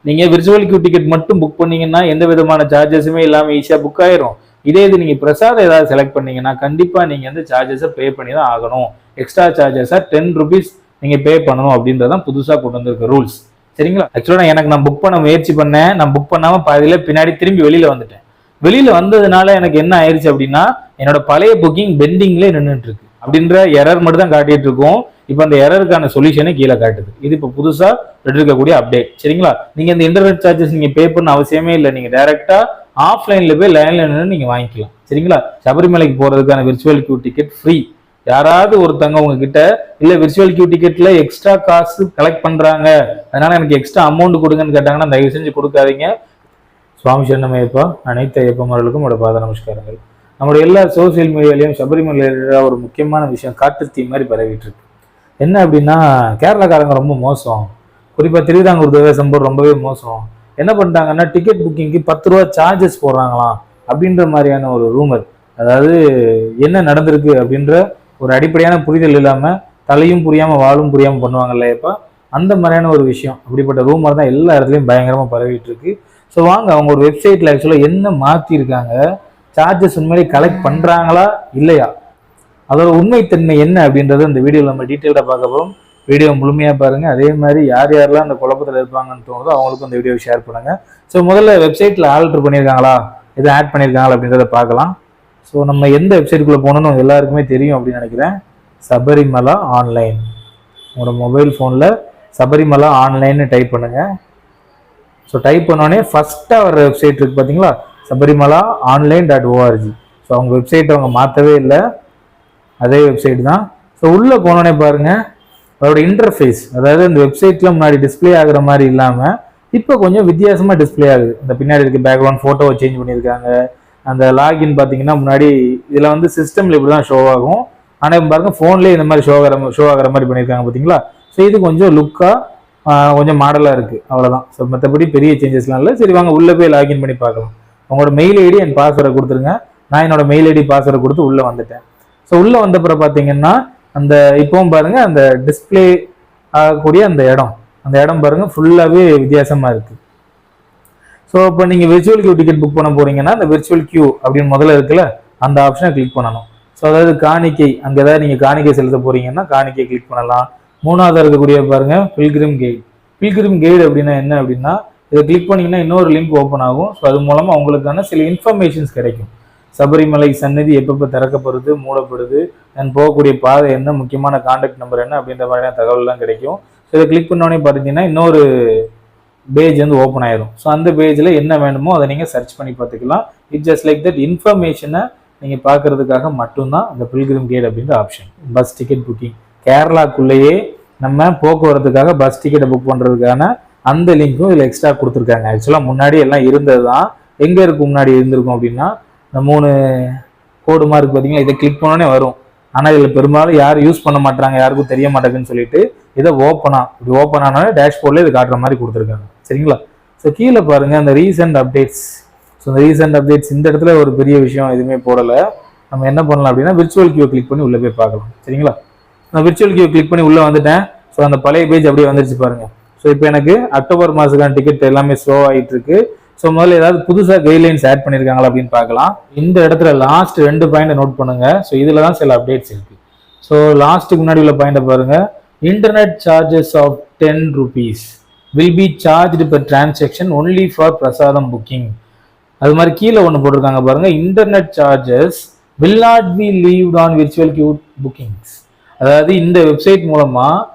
நீங்கள் virtual Q ticket மட்டும் book பண்ணீங்கன்னா எந்த விதமான சார்ஜஸுமே இல்லாமல் ஈஸியாக புக் ஆயிரும். இதே இது நீங்கள் பிரசாதம் ஏதாவது செலக்ட் பண்ணீங்கன்னா கண்டிப்பாக நீங்கள் வந்து சார்ஜஸை பே பண்ணி தான் ஆகணும். எக்ஸ்ட்ரா சார்ஜஸாக 10 rupees நீங்கள் பே பண்ணணும் அப்படின்றதான் புதுசாக கொண்டு வந்திருக்க ரூல்ஸ். சரிங்களா? ஆக்சுவலாக நான் புக் பண்ண முயற்சி பண்ணேன். நான் புக் பண்ணாமல் பாதியில பின்னாடி திரும்பி வெளியில் வந்துட்டேன். வெளியில் வந்ததுனால எனக்கு என்ன ஆயிடுச்சு அப்படின்னா என்னோட பழைய புக்கிங் பெண்டிங்லேயே நின்றுட்டு இருக்கு அப்படின்ற எரர் மட்டும் தான் காட்டிட்டு இருக்கும். இப்போ அந்த எரருக்கான சொல்யூஷனே கீழே காட்டுது. இது இப்போ புதுசாக இருக்கக்கூடிய அப்டேட். சரிங்களா? நீங்கள் இந்த இன்டர்நெட் சார்ஜஸ் நீங்கள் பே பண்ண அவசியமே இல்லை. நீங்கள் டைரெக்டாக ஆஃப்லைனில் போய் லைன்ல நின்று நீங்கள் வாங்கிக்கலாம். சரிங்களா? சபரிமலைக்கு போகிறதுக்கான விர்ச்சுவல் கியூ டிக்கெட் ஃப்ரீ. யாராவது ஒருத்தங்க உங்ககிட்ட இல்லை விர்ச்சுவல் கியூ டிக்கெட்ல எக்ஸ்ட்ரா காசு கலெக்ட் பண்ணுறாங்க, அதனால எனக்கு எக்ஸ்ட்ரா அமௌண்ட் கொடுங்கன்னு கேட்டாங்கன்னா தயவு செஞ்சு கொடுக்காதீங்க. சுவாமி சரணம் ஐயப்பா. அனைத்து ஐயப்பமார்களுக்கும் என்னோட பாத நமஸ்காரங்கள். நம்மளோட எல்லா சோசியல் மீடியாலையும் சபரிமலையில ஒரு முக்கியமான விஷயம் காட்டு தீ மாதிரி பரவிட்டு இருக்கு. என்ன அப்படின்னா கேரளாக்காரங்க ரொம்ப மோசம். குறிப்பாக திருவிதாங்கூர் தேவசம் போர்டு ரொம்பவே மோசம். என்ன பண்ணிட்டாங்கன்னா டிக்கெட் புக்கிங்க்கு 10 ரூபா சார்ஜஸ் போடுறாங்களாம் அப்படின்ற மாதிரியான ஒரு ரூமர். அதாவது என்ன நடந்திருக்கு அப்படின்ற ஒரு அடிப்படையான புரிதல் இல்லாமல் தலையும் புரியாமல் வாழும் புரியாமல் பண்ணுவாங்கல்ல இப்போ அந்த மாதிரியான ஒரு விஷயம். அப்படிப்பட்ட ரூமர் தான் எல்லா இடத்துலையும் பயங்கரமாக பரவிட்டு இருக்கு. ஸோ வாங்க அவங்க ஒரு வெப்சைட்டில் ஆக்சுவலாக என்ன மாற்றிருக்காங்க, சார்ஜஸ் உண்மையிலே கலெக்ட் பண்ணுறாங்களா இல்லையா, அதோட உண்மைத்தன்மை என்ன அப்படின்றத இந்த வீடியோவில் நம்ம டீட்டெயிலாக பார்க்க போகிறோம். வீடியோ முழுமையாக பாருங்கள். அதே மாதிரி யார் யாரெல்லாம் அந்த குழப்பத்தில் இருப்பாங்கன்னு தோணுதோ அவங்களுக்கும் இந்த வீடியோவை ஷேர் பண்ணுங்கள். ஸோ முதல்ல வெப்சைட்டில் ஆல்டர் பண்ணியிருக்காங்களா, எதுவும் ஆட் பண்ணியிருக்காங்களா அப்படின்றத பார்க்கலாம். ஸோ நம்ம எந்த வெப்சைட்டுக்குள்ளே போகணுன்னு எல்லாருக்குமே தெரியும் அப்படின்னு நினைக்கிறேன். சபரிமலா ஆன்லைன். உங்களோட மொபைல் ஃபோனில் சபரிமலா ஆன்லைன்னு டைப் பண்ணுங்கள். ஸோ டைப் பண்ணோடனே ஃபஸ்ட்டாக வர வெப்சைட் இருக்குது பார்த்தீங்களா, சபரிமலா ஆன்லைன்.org. ஸோ அவங்க வெப்சைட் அவங்க மாற்றவே இல்லை, அதே வெப்சைட் தான். ஸோ உள்ளே போனோடனே பாருங்கள் அதோட இன்டர்ஃபேஸ், அதாவது இந்த வெப்சைட்டில் முன்னாடி டிஸ்பிளே ஆகுற மாதிரி இல்லாமல் இப்போ கொஞ்சம் வித்தியாசமாக டிஸ்பிளே ஆகுது. இந்த பின்னாடி இருக்க பேக்ரவுண்ட் ஃபோட்டோவை சேஞ்ச் பண்ணியிருக்காங்க. அந்த லாகின் பார்த்தீங்கன்னா முன்னாடி இதில் வந்து சிஸ்டமில் இப்படி தான் ஷோ ஆகும். ஆனால் பாருங்க ஃபோன்லேயே இந்த மாதிரி ஷோ ஆகிற மாதிரி பண்ணியிருக்காங்க பார்த்தீங்களா. ஸோ இது கொஞ்சம் லுக்காக கொஞ்சம் மாடலாக இருக்குது, அவ்வளோதான். ஸோ மற்றபடி பெரிய சேஞ்சஸ்லாம் இல்லை. சரி வாங்க உள்ளே போய் லாகின் பண்ணி பார்க்கலாம். உங்களோட மெயில் ஐடி அண்ட் பாஸ்வேர்டை கொடுத்துருங்க. நான் என்னோட மெயில் ஐடி பாஸ்வேர்டை கொடுத்து உள்ளே வந்துட்டேன். ஸோ உள்ளே வந்தப்பறம் பார்த்தீங்கன்னா அந்த இப்போவும் பாருங்க அந்த டிஸ்பிளே ஆகக்கூடிய அந்த இடம் பாருங்க ஃபுல்லாகவே வித்தியாசமாக இருக்குது. ஸோ இப்போ நீங்கள் விர்ச்சுவல் கியூ டிக்கெட் புக் பண்ண போறீங்கன்னா அந்த விர்ச்சுவல் கியூ அப்படின்னு முதல்ல இருக்குல்ல அந்த ஆப்ஷனை கிளிக் பண்ணணும். ஸோ அதாவது காணிக்கை, அங்கே ஏதாவது நீங்கள் காணிக்கை செலுத்த போறீங்கன்னா காணிக்கை கிளிக் பண்ணலாம். மூணாவதாக இருக்கக்கூடிய பாருங்க பில்கிரிம் கைடு. பில்கிரிம் கைடு அப்படின்னா என்ன அப்படின்னா இதை கிளிக் பண்ணீங்கன்னா இன்னொரு லிங்க் ஓப்பன் ஆகும். ஸோ அது மூலமாக உங்களுக்கான சில இன்ஃபர்மேஷன்ஸ் கிடைக்கும். சபரிமலை சன்னதி எப்பப்போ திறக்கப்படுது, மூடப்படுது, அண்ட் போகக்கூடிய பாதை என்ன, முக்கியமான கான்டாக்ட் நம்பர் என்ன அப்படின்ற மாதிரியான தகவல்லாம் கிடைக்கும். ஸோ இதை கிளிக் பண்ணோடனே பார்த்தீங்கன்னா இன்னொரு பேஜ் வந்து ஓப்பன் ஆயிரும். ஸோ அந்த பேஜில் என்ன வேணுமோ அதை நீங்கள் சர்ச் பண்ணி பார்த்துக்கலாம். இட்ஸ் ஜஸ்ட் லைக் தட் இன்ஃபர்மேஷனை நீங்கள் பார்க்கறதுக்காக மட்டும்தான் அந்த பில்கிரிம் கைடு அப்படின்ற ஆப்ஷன். பஸ் டிக்கெட் புக்கிங் கேரளாக்குள்ளேயே நம்ம போக்குவரத்துக்காக பஸ் டிக்கெட்டை புக் பண்ணுறதுக்கான அந்த லிங்க்கும் இதில் எக்ஸ்ட்ரா கொடுத்துருக்காங்க. ஆக்சுவலாக முன்னாடி எல்லாம் இருந்தது தான். எங்கே இருக்கும் முன்னாடி இருந்திருக்கும் அப்படின்னா இந்த 3 கோடு மார்க் பார்த்தீங்களா, இதை கிளிக் பண்ணோன்னே வரும். ஆனால் இதில் பெரும்பாலும் யாரும் யூஸ் பண்ண மாட்டாங்க, யாருக்கும் தெரிய மாட்டேங்குன்னு சொல்லிட்டு இதை இப்படி ஓப்பன் ஆனாலே டேஷ்போர்டில் இது காட்டுற மாதிரி கொடுத்துருக்காங்க. சரிங்களா? ஸோ கீழே பாருங்கள் அந்த ரீசெண்ட் அப்டேட்ஸ். ஸோ இந்த ரீசெண்ட் அப்டேட்ஸ் இந்த இடத்துல ஒரு பெரிய விஷயம் எதுவுமே போடலை. நம்ம என்ன பண்ணலாம் அப்படின்னா விர்ச்சுவல் கியூ கிளிக் பண்ணி உள்ளே போய் பார்க்கலாம். சரிங்களா? நான் விர்ச்சுவல் கியூ கிளிக் பண்ணி உள்ளே வந்துட்டேன். ஸோ அந்த பழைய பேஜ் அப்படியே வந்துருச்சு பாருங்கள். ஸோ இப்போ எனக்கு அக்டோபர் மாதத்துக்கான டிக்கெட் எல்லாமே ஸ்லோ ஆகிட்டு இருக்கு. ஸோ முதல்ல ஏதாவது புதுசாக கைட்லைன்ஸ் ஆட் பண்ணியிருக்காங்களா அப்படின்னு பார்க்கலாம். இந்த இடத்துல லாஸ்ட் 2 பாயிண்டை நோட் பண்ணுங்க. ஸோ இதில் தான் சில அப்டேட்ஸ் இருக்கு. ஸோ லாஸ்ட்டுக்கு முன்னாடி உள்ள பாயிண்டை பாருங்க. Internet charges of 10 rupees will be charged per transaction only for prasadam booking. அது மாதிரி கீழே ஒன்று போட்டிருக்காங்க பாருங்க, internet charges will not be levied on virtual queue bookings. அதாவது இந்த வெப்சைட் மூலமா,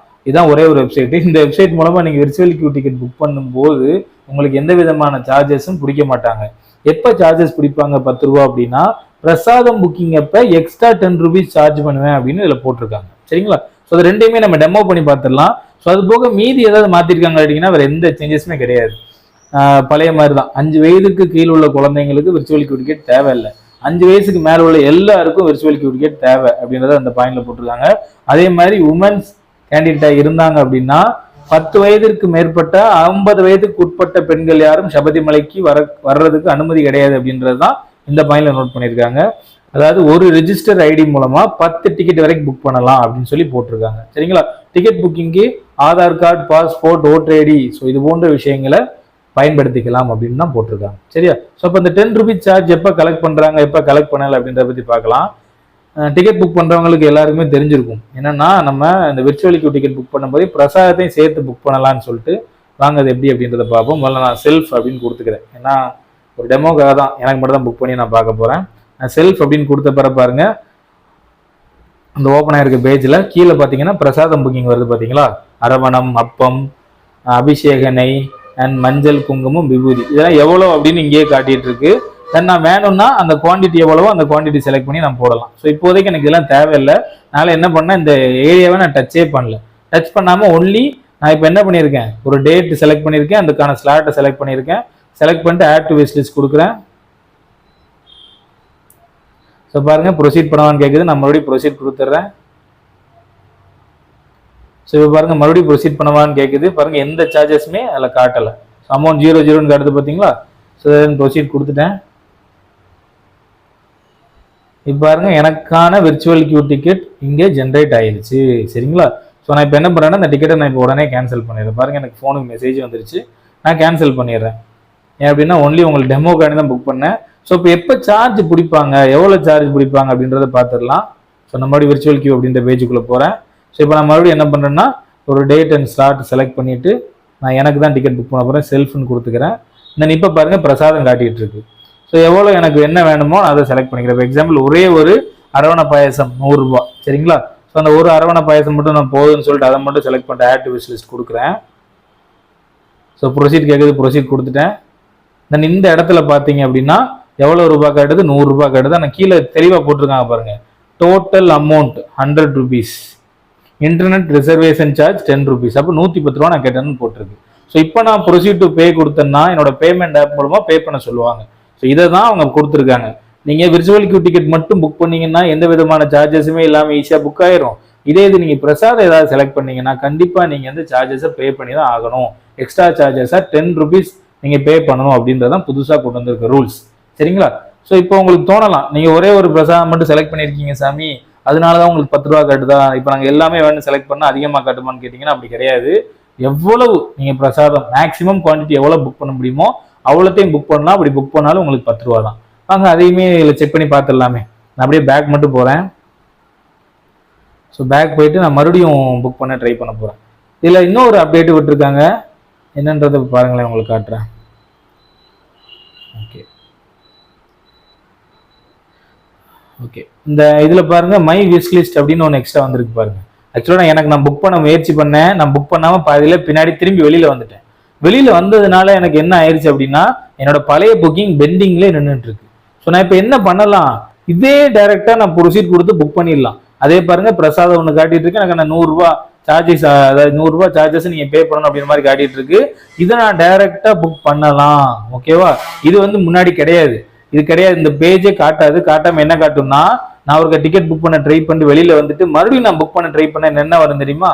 இதுதான் ஒரே ஒரு வெப்சைட், இந்த வெப்சைட் மூலமா நீங்க விர்ச்சுவல் கியூ டிக்கெட் புக் பண்ணும்போது உங்களுக்கு எந்த விதமான சார்ஜஸும் பிடிக்க மாட்டாங்க. எப்போ சார்ஜஸ் பிடிப்பாங்க 10 ரூபா அப்படின்னா பிரசாதம் புக்கிங் அப்போ எக்ஸ்ட்ரா 10 rupees சார்ஜ் பண்ணுவேன் அப்படின்னு இதில் போட்டிருக்காங்க. சரிங்களா? ஸோ அது ரெண்டையுமே நம்ம டெமோ பண்ணி பார்த்துடலாம். ஸோ அது போக மீதி ஏதாவது மாற்றிருக்காங்க அப்படின்னா வேறு எந்த சேஞ்சஸுமே கிடையாது. பழைய மாதிரி தான். 5 வயதுக்கு கீழே உள்ள குழந்தைங்களுக்கு விர்ச்சுவல் கியூ டிக்கெட் தேவையில்லை. 5 வயசுக்கு மேலே உள்ள எல்லாருக்கும் விர்ச்சுவல் கியூ டிக்கெட் தேவை அப்படின்றத அந்த பாயிண்ட்ல போட்டிருக்காங்க. அதே மாதிரி உமன்ஸ் கேண்டிடேட்டாக இருந்தாங்க அப்படின்னா 10 வயதிற்கு மேற்பட்ட 50 வயதுக்கு உட்பட்ட பெண்கள் யாரும் சபரிமலைக்கு வர்றதுக்கு அனுமதி கிடையாது அப்படின்றது தான் இந்த பாயிண்ட்ல நோட் பண்ணியிருக்காங்க. அதாவது ஒரு ரெஜிஸ்டர் ஐடி மூலமா 10 டிக்கெட் வரைக்கும் புக் பண்ணலாம் அப்படின்னு சொல்லி போட்டிருக்காங்க. சரிங்களா? டிக்கெட் புக்கிங்க்கு Aadhaar card, passport, voter ID, so இது போன்ற விஷயங்களை பயன்படுத்திக்கலாம் அப்படின்னு தான் போட்டிருக்காங்க. சரியா? ஸோ இப்போ இந்த 10 ரூபீஸ் சார்ஜ் எப்போ கலெக்ட் பண்ணுறாங்க, எப்போ கலெக்ட் பண்ணலை அப்படின்றத பற்றி பார்க்கலாம். டிக்கெட் புக் பண்ணுறவங்களுக்கு எல்லாருக்குமே தெரிஞ்சிருக்கும். என்னன்னா, நம்ம இந்த விர்ச்சுவல் கியூ டிக்கெட் புக் பண்ணும்போது பிரசாதத்தையும் சேர்த்து புக் பண்ணலான்னு சொல்லிட்டு வாங்க அது எப்படி அப்படின்றத பார்ப்போம். முதல்ல நான் செல்ஃப் அப்படின்னு கொடுத்துக்கிறேன். ஏன்னா ஒரு டெமோக்காக தான், எனக்கு மட்டும் தான் புக் பண்ணி நான் பார்க்க போகிறேன். நான் செல்ஃப் அப்படின்னு கொடுத்த பிற பாருங்க, அந்த ஓப்பன் ஆயிருக்க பேஜில் கீழே பார்த்தீங்கன்னா பிரசாதம் புக்கிங் வருது பார்த்தீங்களா? அரவணம், அப்பம், அபிஷேக நெய் அண்ட் மஞ்சள், குங்குமம், விபூதி, இதெல்லாம் எவ்வளோ அப்படின்னு இங்கேயே காட்டிட்டு இருக்கு. தென் நான் வேணும்னா அந்த குவான்டிட்டி எவ்வளவோ அந்த குவான்டிட்டி செலக்ட் பண்ணி நான் போடலாம். ஸோ இப்போதைக்கு எனக்கு இதெல்லாம் தேவையில்லை. அதனால என்ன பண்ணேன், இந்த ஏரியாவை நான் டச்சே பண்ணல. டச் பண்ணாமல் ஒன்லி நான் இப்போ என்ன பண்ணியிருக்கேன், ஒரு டேட் செலக்ட் பண்ணியிருக்கேன், அதுக்கான ஸ்லாட்டை செலக்ட் பண்ணியிருக்கேன். செலக்ட் பண்ணிட்டு ஆட் டு விஷ் லிஸ்ட் கொடுக்குறேன். ஸோ பாருங்க ப்ரொசீட் பண்ணவான்னு கேட்குது. நான் மறுபடியும் ப்ரொசீட் கொடுத்துட்றேன். ஸோ இப்போ பாருங்க மறுபடியும் ப்ரொசீட் பண்ணவான்னு கேட்குது. பாருங்க எந்த சார்ஜஸுமே அதில் காட்டலை. ஸோ அமௌண்ட் 0 காட்டுது பார்த்தீங்களா? ஸோ ப்ரொசீட் கொடுத்துட்டேன். இப்போ பாருங்க எனக்கான விர்ச்சுவல் கியூ டிக்கெட் இங்கே ஜென்ரேட் ஆயிடுச்சு. சரிங்களா? ஸோ நான் இப்போ என்ன பண்ணுறேன்னா, இந்த டிக்கெட்டை நான் இப்போ உடனே கேன்சல் பண்ணிடுறேன். பாருங்க எனக்கு ஃபோனுக்கு மெசேஜ் வந்துருச்சு. நான் கேன்சல் பண்ணிடுறேன். ஏன் அப்படின்னா ஒன்லி உங்களுக்கு டெமோக்காண்டி தான் புக் பண்ணேன். ஸோ இப்போ எப்போ சார்ஜ் பிடிப்பாங்க, எவ்வளோ சார்ஜ் பிடிப்பாங்க அப்படின்றத பார்த்துடலாம். ஸோ நம்ம மறுபடியும் விர்ச்சுவல் கியூ அப்படின்ற பேஜுக்குள்ளே போகிறேன். ஸோ இப்போ நான் மறுபடியும் என்ன பண்ணுறேன்னா, ஒரு டேட் அண்ட் ஸ்லாட் செலக்ட் பண்ணிவிட்டு நான் எனக்கு தான் டிக்கெட் புக் பண்ண போகிறேன். செல்ஃப்னு கொடுத்துக்கிறேன். தென் இப்போ பாருங்கள் பிரசாதம் காட்டிகிட்டு இருக்கு. ஸோ எவ்வளோ எனக்கு என்ன வேணுமோ நான் அதை செலக்ட் பண்ணிக்கிறேன். இப்போ எக்ஸாம்பிள் ஒரே ஒரு அரவணை பாயசம் 100 ரூபா. சரிங்களா? ஸோ அந்த ஒரு அரவணை பாயசம் மட்டும் நான் போதுன்னு சொல்லிட்டு அதை மட்டும் செலக்ட் பண்ணிட்டு ஆட் டு விஷ் லிஸ்ட் கொடுக்குறேன். ஸோ ப்ரொசீட் கேட்குது, ப்ரொசீட் கொடுத்துட்டேன். தென் இந்த இடத்துல பார்த்தீங்க அப்படின்னா எவ்வளோ ரூபா காட்டுது, 100 ரூபா காட்டுது. ஆனால் கீழே தெளிவாக போட்டிருக்காங்க பாருங்க, total amount 100 rupees, internet reservation charge 10 rupees. அப்போ 110 ரூபா நான் கேட்டேன்னு போட்டிருக்கு. ஸோ இப்போ நான் ப்ரொசீட் டு பே கொடுத்தேன்னா என்னோட பேமெண்ட் ஆப் மூலமாக பே பண்ண சொல்லுவாங்க. ஸோ இதை தான் அவங்க கொடுத்துருக்காங்க. நீங்கள் விர்ச்சுவல் கியூ டிக்கெட் மட்டும் புக் பண்ணீங்கன்னா எந்த விதமான சார்ஜஸுமே இல்லாமல் ஈஸியாக புக் ஆயிரும். இதே இது நீங்கள் பிரசாதம் ஏதாவது செலக்ட் பண்ணீங்கன்னா கண்டிப்பாக நீங்கள் வந்து சார்ஜஸை பே பண்ணி தான் ஆகணும். எக்ஸ்ட்ரா சார்ஜஸாக 10 ரூபீஸ் நீங்கள் பே பண்ணணும் அப்படின்றதான் புதுசாக கொண்டு வந்திருக்க ரூல்ஸ். சரிங்களா? ஸோ இப்போ உங்களுக்கு தோணலாம், நீங்கள் ஒரே ஒரு பிரசாதம் மட்டும் செலக்ட் பண்ணியிருக்கீங்க சாமி, அதனால தான் உங்களுக்கு 10 ரூபா காட்டுதா, இப்போ நாங்கள் எல்லாமே வேணும் செலக்ட் பண்ணால் அதிகமாக காட்டுமான்னு கேட்டிங்கன்னா அப்படி கிடையாது. எவ்வளவு நீங்கள் பிரசாதம் மேக்ஸிமம் குவான்டிட்டி எவ்வளோ புக் பண்ண முடியுமோ அவ்வளோத்தையும் புக் பண்ணலாம். அப்படி புக் பண்ணாலும் உங்களுக்கு 10 ரூபா தான். வாங்க அதையுமே இதில் செக் பண்ணி பார்த்துடலாமே. நான் அப்படியே பேக் மட்டும் போகிறேன். ஸோ பேக் போயிட்டு நான் மறுபடியும் புக் பண்ண ட்ரை பண்ண போகிறேன். இதில் இன்னொரு அப்டேட்டு விட்டுருக்காங்க, என்னன்றதை பாருங்களேன், உங்களுக்கு காட்டுறேன். ஓகே ஓகே இந்த இதில் பாருங்க மை விஷ் லிஸ்ட் அப்படின்னு ஒன்று எக்ஸ்ட்ரா வந்திருக்கு பாருங்க. ஆக்சுவலாக நான் புக் பண்ண முயற்சி பண்ணேன். நான் புக் பண்ணாமல் பாதியில் பின்னாடி திரும்பி வெளியில் வந்துட்டேன். வெளியில் வந்ததுனால எனக்கு என்ன ஆயிடுச்சு அப்படின்னா, என்னோட பழைய புக்கிங் பெண்டிங்லேயே நின்றுட்டு இருக்கு. ஸோ நான் இப்போ என்ன பண்ணலாம், இதே டைரெக்டாக நான் ப்ரொசீட் கொடுத்து புக் பண்ணிடலாம். அதே பாருங்க பிரசாதம் ஒன்று காட்டிட்டு இருக்கு. எனக்கு நான் 100 ரூபா சார்ஜஸ், அதாவது 100 ரூபா சார்ஜஸ் நீங்கள் பே பண்ணணும் அப்படின்ற மாதிரி காட்டிட்டு இருக்கு. இதை நான் டைரெக்டாக புக் பண்ணலாம். ஓகேவா? இது வந்து முன்னாடி கிடையாது. இது கிடையாது, இந்த பேஜே காட்டாது. காட்டாமல் என்ன காட்டும்னா, நான் ஒரு டிக்கெட் புக் பண்ண ட்ரை பண்ணிட்டு வெளியில் வந்துட்டு மறுபடியும் நான் புக் பண்ண ட்ரை பண்ண என்ன வரும் தெரியுமா?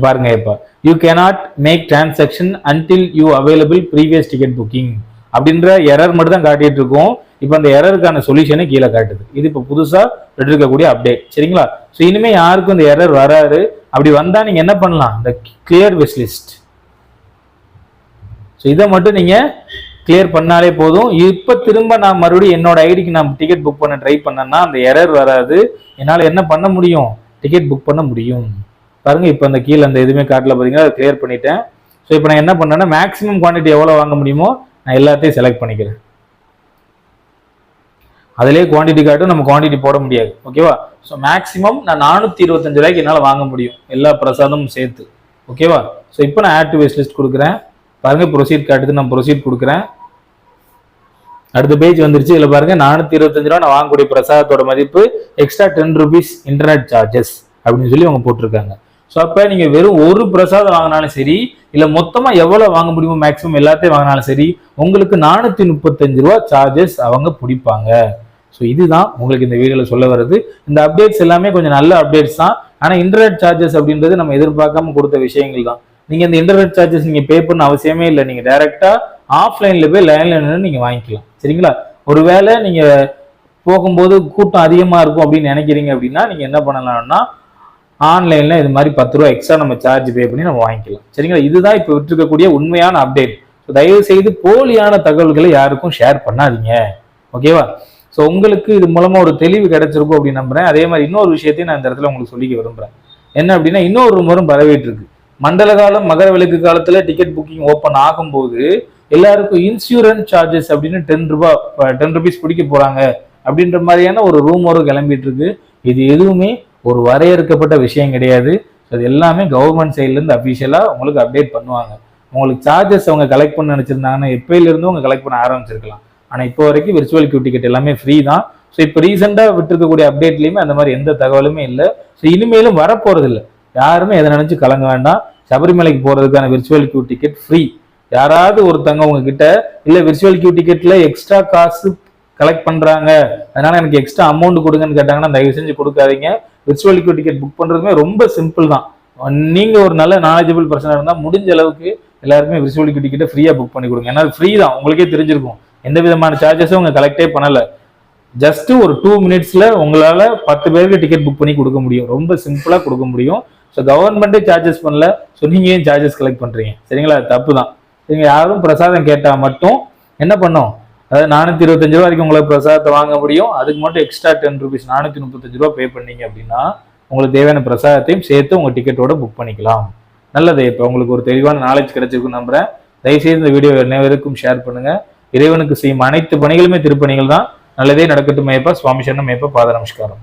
பாருங்க, இப்போ you cannot make transaction until you available previous ticket booking அப்படின்ற எரர் மட்டும் தான் காட்டிட்டு இருக்கும். இப்போ அந்த எரருக்கான சொல்யூஷனை கீழே காட்டுது. இது இப்போ புதுசாக எடுக்கக்கூடிய அப்டேட். சரிங்களா? ஸோ இனிமேல் யாருக்கும் இந்த எரர் வராது. அப்படி வந்தால் நீங்கள் என்ன பண்ணலாம், இந்த கிளியர் விஷ் லிஸ்ட், ஸோ இதை மட்டும் நீங்கள் கிளியர் பண்ணாலே போதும். இப்போ திரும்ப நான் மறுபடியும் என்னோட ஐடிக்கு நான் டிக்கெட் புக் பண்ண ட்ரை பண்ணேன்னா அந்த எரர் வராது. என்னால் என்ன பண்ண முடியும், டிக்கெட் புக் பண்ண முடியும். பாருங்க இப்போ அந்த கீழே அந்த எதுவுமே காட்டல பார்த்தீங்கன்னா அதை கிளியர் பண்ணிட்டேன். ஸோ இப்போ நான் என்ன பண்ணேன்னா மேக்ஸிமம் குவான்டிட்டி எவ்வளோ வாங்க முடியுமோ நான் எல்லாத்தையும் செலக்ட் பண்ணிக்கிறேன். அதிலே குவான்டிட்டி காட்டும், நம்ம குவான்டிட்டி போட முடியாது. ஓகேவா? ஸோ மேக்ஸிமம் நான் 425 ரூபாய்க்கு என்னால் வாங்க முடியும், எல்லா பிரசாதமும் சேர்த்து. ஓகேவா? ஸோ இப்போ நான் ஆட் டு விஷ் லிஸ்ட் கொடுக்குறேன். பாருங்க ப்ரொசீட் காட்டுது, நான் ப்ரொசீட் கொடுக்குறேன். அடுத்த பேஜ் வந்துருச்சு. இதில் பாருங்க 425 ரூபா நான் வாங்கக்கூடிய பிரசாதத்தோட மதிப்பு எக்ஸ்ட்ரா 10 ரூபீஸ் இன்டர்நெட் சார்ஜஸ் அப்படின்னு சொல்லி அவங்க போட்டிருக்காங்க. ஸோ அப்போ நீங்கள் வெறும் ஒரு பிரசாதம் வாங்கினாலும் சரி, இல்லை மொத்தமாக எவ்வளோ வாங்க முடியுமோ மேக்ஸிமம் எல்லாத்தையும் வாங்கினாலும் சரி, உங்களுக்கு 435 ரூபா சார்ஜஸ் அவங்க பிடிப்பாங்க. ஸோ இதுதான் உங்களுக்கு இந்த வீடியோவில் சொல்ல வருது. இந்த அப்டேட்ஸ் எல்லாமே கொஞ்சம் நல்ல அப்டேட்ஸ் தான். ஆனால் இன்டர்நெட் சார்ஜஸ் அப்படின்றது நம்ம எதிர்பார்க்காம கொடுத்த விஷயங்கள் தான். நீங்கள் இந்த இன்டர்நெட் சார்ஜஸ் நீங்கள் பே பண்ண அவசியமே இல்லை. நீங்கள் டைரெக்டாக ஆஃப்லைனில் போய் லைனில் நின்று நீங்கள் வாங்கிக்கலாம். சரிங்களா? ஒருவேளை நீங்கள் போகும்போது கூட்டம் அதிகமாக இருக்கும் அப்படின்னு நினைக்கிறீங்க அப்படின்னா நீங்கள் என்ன பண்ணலாம்னா, ஆன்லைனில் இது மாதிரி 10 ரூபா எக்ஸ்ட்ரா நம்ம சார்ஜ் பே பண்ணி நம்ம வாங்கிக்கலாம். சரிங்களா? இதுதான் இப்போ விட்டுருக்கக்கூடிய உண்மையான அப்டேட். தயவு செய்து போலியான தகவல்களை யாருக்கும் ஷேர் பண்ணாதீங்க. ஓகேவா? ஸோ உங்களுக்கு இது மூலமா ஒரு தெளிவு கிடைச்சிருக்கும் அப்படின்னு நம்புறேன். அதே மாதிரி இன்னொரு விஷயத்தையும் நான் இந்த இடத்துல உங்களுக்கு சொல்லிக்க விரும்புறேன். என்ன அப்படின்னா, இன்னொரு ரூமரும் பரவிட்டு இருக்கு. மண்டல காலம் மகர விளக்கு காலத்துல டிக்கெட் புக்கிங் ஓப்பன் ஆகும்போது எல்லாருக்கும் இன்சூரன்ஸ் சார்ஜஸ் அப்படின்னு 10 ருபீஸ் பிடிக்க போறாங்க அப்படின்ற மாதிரியான ஒரு ரூமரும் கிளம்பிட்டு இருக்கு. இது எதுவுமே ஒரு வரையறுக்கப்பட்ட விஷயம் கிடையாது. அது எல்லாமே கவர்மெண்ட் சைட்ல இருந்து அபிஷியலா உங்களுக்கு அப்டேட் பண்ணுவாங்க. உங்களுக்கு சார்ஜஸ் அவங்க கலெக்ட் பண்ண நினைச்சிருந்தாங்கன்னா எப்பயில இருந்து அவங்க கலெக்ட் பண்ண ஆரம்பிச்சிருக்கலாம். ஆனா இப்போ வரைக்கும் விர்ச்சுவல் கியூ டிக்கெட் எல்லாமே ஃப்ரீ தான். ஸோ இப்போ ரீசெண்டா விட்டுருக்கக்கூடிய அப்டேட்லயுமே அந்த மாதிரி எந்த தகவலுமே இல்லை. ஸோ இனிமேலும் வரப்போறது இல்லை. யாருமே எதை நினைச்சு கலங்க வேண்டாம். சபரிமலைக்கு போறதுக்கான விர்ச்சுவல் கியூ டிக்கெட் ஃப்ரீ. யாராவது ஒருத்தவங்க உங்ககிட்ட இல்ல விர்ச்சுவல் கியூ டிக்கெட்ல எக்ஸ்ட்ரா காசு கலெக்ட் பண்றாங்க, அதனால எனக்கு எக்ஸ்ட்ரா அமௌண்ட் கொடுங்கன்னு கேட்டாங்கன்னா தயவு செஞ்சு கொடுக்காதீங்க. விர்ச்சுவல் கியூ டிக்கெட் புக் பண்றதுமே ரொம்ப சிம்பிள் தான். நீங்க ஒரு நல்ல நாலேஜபிள் பர்சனா இருந்தா முடிஞ்ச அளவுக்கு எல்லாருமே விர்ச்சுவல் கியூ டிக்கெட்டை ஃப்ரீயா புக் பண்ணி கொடுங்க. ஏன்னா ஃப்ரீ தான், உங்களுக்கே தெரிஞ்சிருக்கும். எந்த விதமான சார்ஜஸும் உங்க கலெக்டே பண்ணல. ஜஸ்ட் ஒரு 2 மினிட்ஸ்ல உங்களால 10 பேருக்கு டிக்கெட் புக் பண்ணி கொடுக்க முடியும். ரொம்ப சிம்பிளா கொடுக்க முடியும். ஸோ கவர்மெண்ட்டே சார்ஜஸ் பண்ணல. ஸோ நீங்க ஏன் சார்ஜஸ் கலெக்ட் பண்றீங்க? சரிங்களா? தப்பு தான். நீங்க யாரும் பிரசாதம் கேட்டா மட்டும் என்ன பண்ணோம், அதாவது 425 ரூபா வரைக்கும் உங்களுக்கு பிரசாதத்தை வாங்க முடியும். அதுக்கு மட்டும் எக்ஸ்ட்ரா 10 ருபீஸ் 435 ரூபா பே பண்ணீங்க அப்படின்னா உங்களுக்கு தேவையான பிரசாதத்தையும் சேர்த்து உங்க டிக்கெட்டோட புக் பண்ணிக்கலாம். நல்லது. இப்போ உங்களுக்கு ஒரு தெளிவான நாலேஜ் கிடைச்சிருக்குன்னு நம்புறேன். தயவுசெய்து இந்த வீடியோ அனைவருக்கும் ஷேர் பண்ணுங்க. இறைவனுக்கு செய்யும் அனைத்து பணிகளுமே திருப்பணிகள் தான். நல்லதே நடக்கட்டும் ஐயப்பா. சுவாமி சரணம் ஐயப்பா. பாத நமஸ்காரம்.